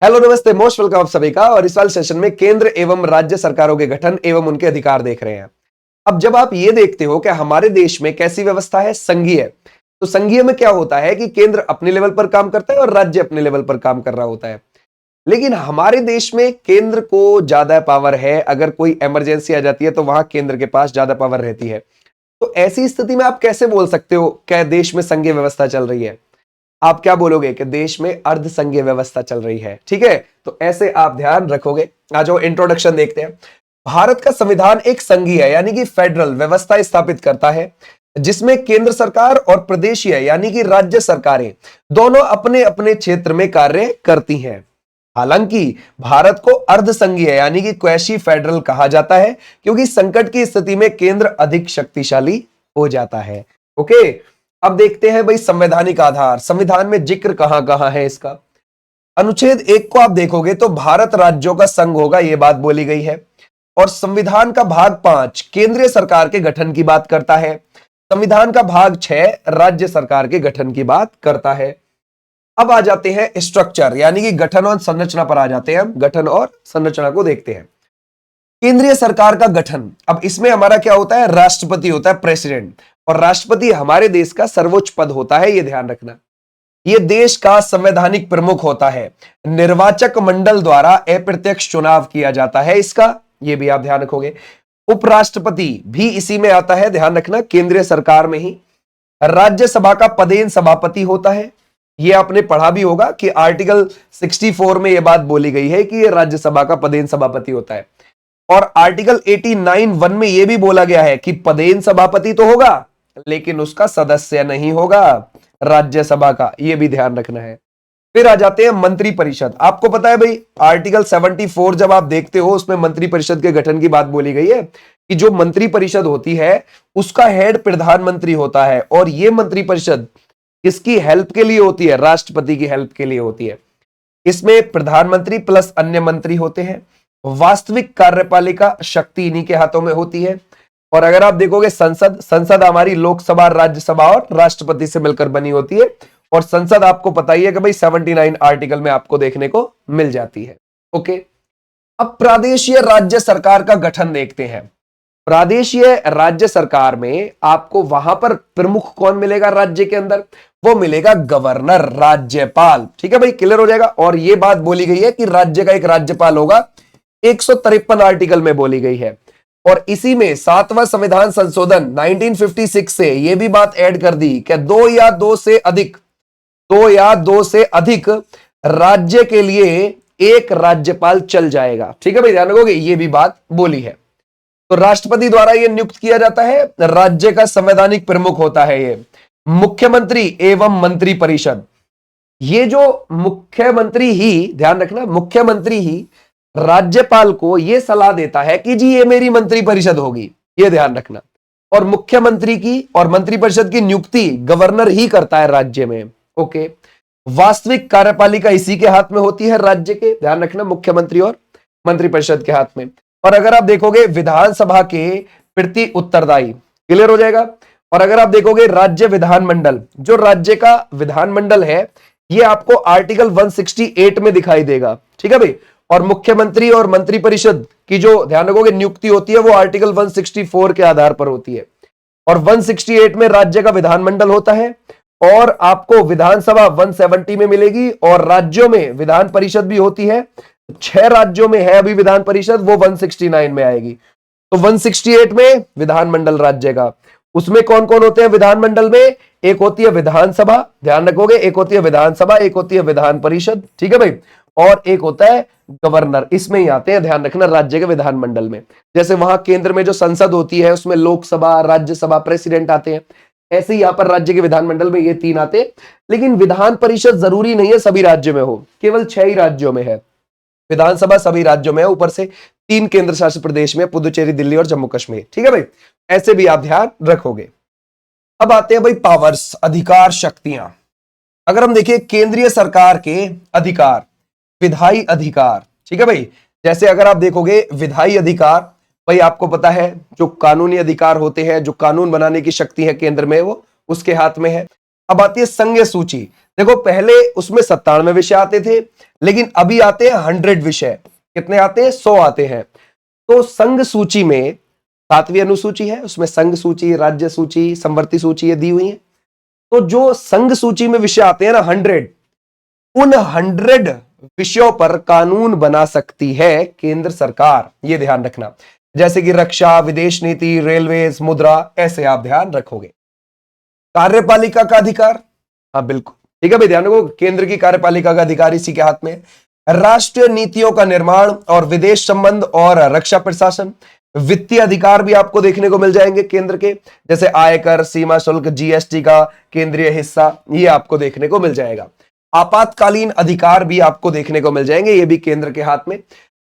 Hello नमस्ते, most welcome आप सभी का। और इस वाले सेशन में केंद्र एवं राज्य सरकारों के गठन एवं उनके अधिकार देख रहे हैं। अब जब आप ये देखते हो कि हमारे देश में कैसी व्यवस्था है, संघीय, तो संघीय में क्या होता है कि केंद्र अपने लेवल पर काम करता है और राज्य अपने लेवल पर काम कर रहा होता है। लेकिन हमारे देश में केंद्र को ज्यादा पावर है। अगर कोई इमरजेंसी आ जाती है तो वहां केंद्र के पास ज्यादा पावर रहती है। तो ऐसी स्थिति में आप कैसे बोल सकते हो क्या देश में संघीय व्यवस्था चल रही है? आप क्या बोलोगे कि देश में अर्ध संघीय व्यवस्था चल रही है। ठीक है, तो ऐसे आप ध्यान रखोगे। आ जाओ इंट्रोडक्शन देखते हैं। भारत का संविधान एक संघीय यानी कि फेडरल व्यवस्था स्थापित करता है, जिसमें केंद्र सरकार और प्रदेशीय यानी कि राज्य सरकारें दोनों अपने अपने क्षेत्र में कार्य करती हैं। हालांकि भारत को अर्ध संघीय यानी कि क्वैसी फेडरल कहा जाता है, क्योंकि संकट की स्थिति में केंद्र अधिक शक्तिशाली हो जाता है। ओके, अब देखते हैं भाई संवैधानिक आधार। संविधान में जिक्र कहां कहां है इसका। अनुच्छेद 1 को आप देखोगे तो भारत राज्यों का संघ होगा, यह बात बोली गई है। और संविधान का भाग 5 केंद्रीय सरकार के गठन की बात करता है। संविधान का भाग 6 राज्य सरकार के गठन की बात करता है। अब आ जाते हैं स्ट्रक्चर यानी कि गठन और संरचना पर आ जाते हैं। हम गठन और संरचना को देखते हैं। केंद्रीय सरकार का गठन, अब इसमें हमारा क्या होता है, राष्ट्रपति होता है, प्रेसिडेंट। और राष्ट्रपति हमारे देश का सर्वोच्च पद होता है, यह ध्यान रखना। यह देश का संवैधानिक प्रमुख होता है। निर्वाचक मंडल द्वारा अप्रत्यक्ष चुनाव किया जाता है इसका, यह भी आप ध्यान रखोगे। उपराष्ट्रपति भी इसी में आता है, ध्यान रखना, केंद्रीय सरकार में ही। राज्यसभा का पदेन सभापति होता है। यह आपने पढ़ा भी होगा कि आर्टिकल 64 में यह बात बोली गई है कि यह राज्यसभा का पदेन सभापति होता है। और आर्टिकल 89(1) में यह भी बोला गया है कि पदेन सभापति तो होगा लेकिन उसका सदस्य नहीं होगा राज्यसभा का, यह भी ध्यान रखना है। फिर आ जाते हैं मंत्री परिषद। आपको पता है भाई आर्टिकल 74 जब आप देखते हो उसमें मंत्री परिषद के गठन की बात बोली गई है कि जो मंत्री परिषद होती है उसका हेड प्रधानमंत्री होता है। और यह मंत्री परिषद किसकी हेल्प के लिए होती है? राष्ट्रपति की हेल्प के लिए होती है। इसमें प्रधानमंत्री प्लस अन्य मंत्री होते हैं। वास्तविक कार्यपालिका शक्ति इन्हीं के हाथों में होती है। और अगर आप देखोगे संसद हमारी लोकसभा, राज्यसभा और राष्ट्रपति से मिलकर बनी होती है। और संसद आपको पता ही है कि भाई 79 आर्टिकल में आपको देखने को मिल जाती है। ओके, अब प्रादेशीय राज्य सरकार का गठन देखते हैं। प्रादेशीय राज्य सरकार में आपको वहां पर प्रमुख कौन मिलेगा राज्य के अंदर? वो मिलेगा गवर्नर, राज्यपाल। ठीक है भाई, क्लियर हो जाएगा। और यह बात बोली गई है कि राज्य का एक राज्यपाल होगा, 153 आर्टिकल में बोली गई है। और इसी में 7वां संविधान संशोधन 1956 से यह भी बात ऐड कर दी कि दो या दो से अधिक राज्य के लिए एक राज्यपाल चल जाएगा। ठीक है भाई, ध्यान रखोगे, यह भी बात बोली है। तो राष्ट्रपति द्वारा यह नियुक्त किया जाता है। राज्य का संवैधानिक प्रमुख होता है ये मुख्यमंत्री एवं मंत्री परिषद। ये जो मुख्यमंत्री ही, ध्यान रखना, मुख्यमंत्री ही राज्यपाल को यह सलाह देता है कि जी ये मेरी मंत्री परिषद होगी, यह ध्यान रखना। और मुख्यमंत्री की और मंत्री परिषद की नियुक्ति गवर्नर ही करता है राज्य में। ओके, वास्तविक कार्यपालिका इसी के हाथ में होती है राज्य के, ध्यान रखना, मुख्यमंत्री और मंत्री परिषद के हाथ में। और अगर आप देखोगे विधानसभा के प्रति उत्तरदायी, क्लियर हो जाएगा। और अगर आप देखोगे राज्य विधानमंडल, जो राज्य का विधानमंडल है ये आपको आर्टिकल 168 में दिखाई देगा। ठीक है भाई। और मुख्यमंत्री और मंत्री परिषद की जो, ध्यान रखोगे, नियुक्ति होती है वो आर्टिकल 164 के आधार पर होती है। और 168 में राज्य का विधानमंडल होता है। और आपको विधानसभा 170 में मिलेगी। और राज्यों में विधान परिषद भी होती है। 6 राज्यों में है अभी विधान परिषद, वो 169 में आएगी। तो 168 में विधानमंडल राज्य का, उसमें कौन कौन होते हैं विधानमंडल में? एक होती है विधानसभा, ध्यान रखोगे, एक होती है विधानसभा, एक होती है विधान परिषद। ठीक है भाई। और एक होता है गवर्नर, इसमें ही आते हैं, ध्यान रखना, राज्य के विधानमंडल में। जैसे वहां केंद्र में जो संसद होती है उसमें लोकसभा, राज्यसभा, प्रेसिडेंट आते हैं, ऐसे ही यहां पर राज्य के विधानमंडल में ये 3 आते हैं। लेकिन विधान परिषद जरूरी नहीं है सभी राज्यों में हो, केवल 6 ही राज्यों में है। विधानसभा सभी राज्यों में है, ऊपर से 3 केंद्र शासित प्रदेश में, पुदुचेरी, दिल्ली और जम्मू कश्मीर। ठीक है भाई, ऐसे भी आप ध्यान रखोगे। अब आते हैं भाई पावर्स, अधिकार, शक्तियां। अगर हम देखिए केंद्रीय सरकार के अधिकार, विधायी अधिकार। ठीक है भाई, जैसे अगर आप देखोगे विधायी अधिकार, भाई आपको पता है जो कानूनी अधिकार होते हैं, जो कानून बनाने की शक्ति है केंद्र में, वो उसके हाथ में है। अब आती है संघीय सूची। देखो पहले उसमें 97 विषय आते थे, लेकिन अभी आते हैं 100 विषय। कितने आते हैं? 100 आते हैं। तो संघ सूची में 7वीं अनुसूची है, उसमें संघ सूची, राज्य सूची, संवर्ती सूची ये दी हुई है। तो जो संघ सूची में विषय आते हैं ना 100, उन 100 विषयों पर कानून बना सकती है केंद्र सरकार, ये ध्यान रखना। जैसे कि रक्षा, विदेश नीति, रेलवेज, मुद्रा, ऐसे आप ध्यान रखोगे। कार्यपालिका का अधिकार, हाँ बिल्कुल ठीक है भाई, ध्यान रखो केंद्र की कार्यपालिका का अधिकार इसी के हाथ में। राष्ट्रीय नीतियों का निर्माण और विदेश संबंध और रक्षा प्रशासन। वित्तीय अधिकार भी आपको देखने को मिल जाएंगे केंद्र के, जैसे आयकर, सीमा शुल्क, जीएसटी का केंद्रीय हिस्सा, ये आपको देखने को मिल जाएगा। आपातकालीन अधिकार भी आपको देखने को मिल जाएंगे, ये भी केंद्र के हाथ में।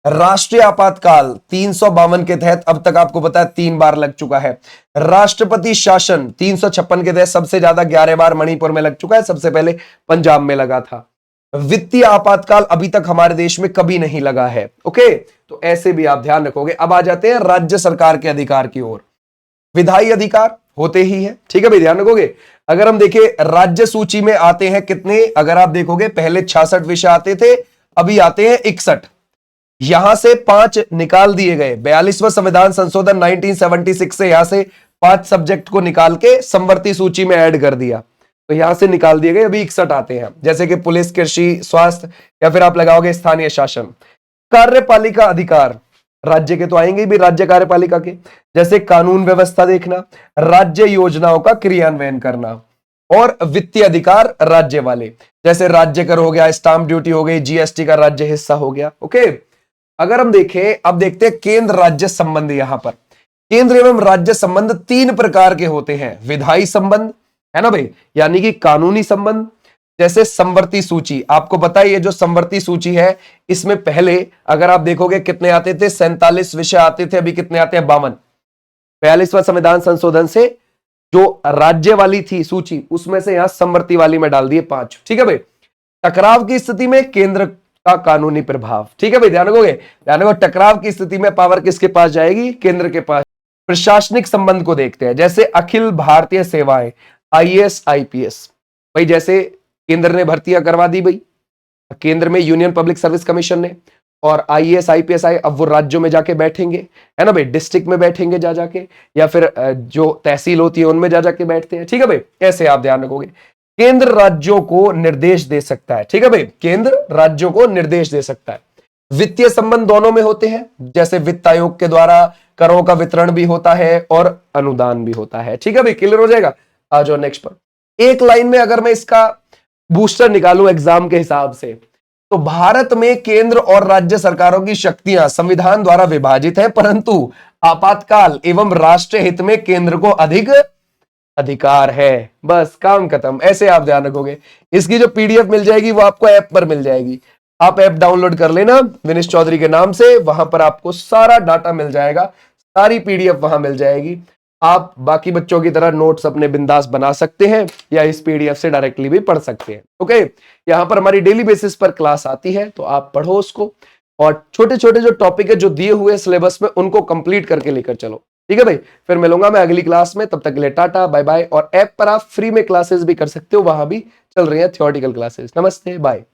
राष्ट्रीय आपातकाल 352 के तहत अब तक आपको पता है 3 बार लग चुका है। राष्ट्रपति शासन 356 के तहत सबसे ज्यादा 11 बार मणिपुर में लग चुका है, सबसे पहले पंजाब में लगा था। वित्तीय आपातकाल अभी तक हमारे देश में कभी नहीं लगा है। ओके, तो ऐसे भी आप ध्यान रखोगे। अब आ जाते हैं राज्य सरकार के अधिकार की ओर। विधायी अधिकार होते ही है, ठीक है भाई, ध्यान रखोगे। अगर हम देखें राज्य सूची में आते हैं कितने, अगर आप देखोगे पहले 66 विषय आते थे, अभी आते हैं 61। यहां से 5 निकाल दिए गए। 42वां संविधान संशोधन 1976 से यहां से 5 सब्जेक्ट को निकाल के संवर्ती सूची में ऐड कर दिया, तो यहां से निकाल दिए गए, अभी 61 आते हैं। जैसे कि पुलिस, कृषि, स्वास्थ्य, या फिर आप लगाओगे स्थानीय शासन। कार्यपालिका अधिकार राज्य के तो आएंगे भी, राज्य कार्यपालिका के, जैसे कानून व्यवस्था देखना, राज्य योजनाओं का क्रियान्वयन करना, और वित्तीय अधिकार राज्य वाले, जैसे राज्य कर हो गया, स्टाम्प ड्यूटी हो गई, जीएसटी का राज्य हिस्सा हो गया। ओके, अगर हम देखें, अब देखते हैं केंद्र राज्य संबंध। यहां पर केंद्र एवं राज्य संबंध 3 प्रकार के होते हैं। विधायी संबंध है ना भाई, यानी कि कानूनी संबंध, जैसे संवर्ती सूची। आपको पता है ये जो संवर्ती सूची है, इसमें पहले अगर आप देखोगे कितने आते थे, 47 विषय आते थे, अभी कितने आते हैं, 52। 42वां संविधान संशोधन से जो राज्य वाली थी सूची, उसमें से यहां संवर्ती वाली में डाल दिए 5। ठीक है भाई। टकराव की स्थिति में केंद्र का कानूनी प्रभाव, ठीक है भाई, ध्यान रखोगे, ध्यान रखो। टकराव की स्थिति में पावर किसके पास जाएगी, केंद्र के पास। प्रशासनिक संबंध को देखते हैं, जैसे अखिल भारतीय सेवाएं, आईएएस, आईपीएस। भाई जैसे केंद्र ने भर्तियां करवा दी भाई, केंद्र में यूनियन पब्लिक सर्विस कमीशन ने, और आईएएस आईपीएस आए, अब वो राज्यों में जाके बैठेंगे, है ना भाई, डिस्ट्रिक्ट में बैठेंगे जा जाके, या फिर जो तहसील होती है उनमें जा जाके बैठते हैं। ठीक है भाई, ऐसे आप ध्यान रखोगे। केंद्र राज्यों को निर्देश दे सकता है, ठीक है भाई, केंद्र राज्यों को निर्देश दे सकता है। वित्तीय संबंध दोनों में होते हैं, जैसे वित्त आयोग के द्वारा करों का वितरण भी होता है और अनुदान भी होता है। ठीक है भाई, क्लियर हो जाएगा। आ जाओ नेक्स्ट पर। एक लाइन में अगर मैं इसका बूस्टर निकालूं एग्जाम के हिसाब से, तो भारत में केंद्र और राज्य सरकारों की शक्तियां संविधान द्वारा विभाजित है, परंतु आपातकाल एवं राष्ट्रीय हित में केंद्र को अधिक अधिकार है। बस काम खत्म, ऐसे आप ध्यान रखोगे। इसकी जो पीडीएफ मिल जाएगी वो आपको ऐप पर मिल जाएगी, आप ऐप डाउनलोड कर लेना विनेश चौधरी के नाम से, वहां पर आपको सारा डाटा मिल जाएगा, सारी पीडीएफ वहां मिल जाएगी। आप बाकी बच्चों की तरह नोट्स अपने बिंदास बना सकते हैं, या इस पीडीएफ से डायरेक्टली भी पढ़ सकते हैं। ओके, यहाँ पर हमारी डेली बेसिस पर क्लास आती है, तो आप पढ़ो उसको, और छोटे छोटे जो टॉपिक है जो दिए हुए सिलेबस में, उनको कंप्लीट करके लेकर चलो। ठीक है भाई, फिर मिलूंगा मैं अगली क्लास में, तब तक के लिए टाटा बाय बाय। और ऐप पर आप फ्री में क्लासेस भी कर सकते हो, वहां भी चल रही है थ्योरेटिकल क्लासेस। नमस्ते, बाय।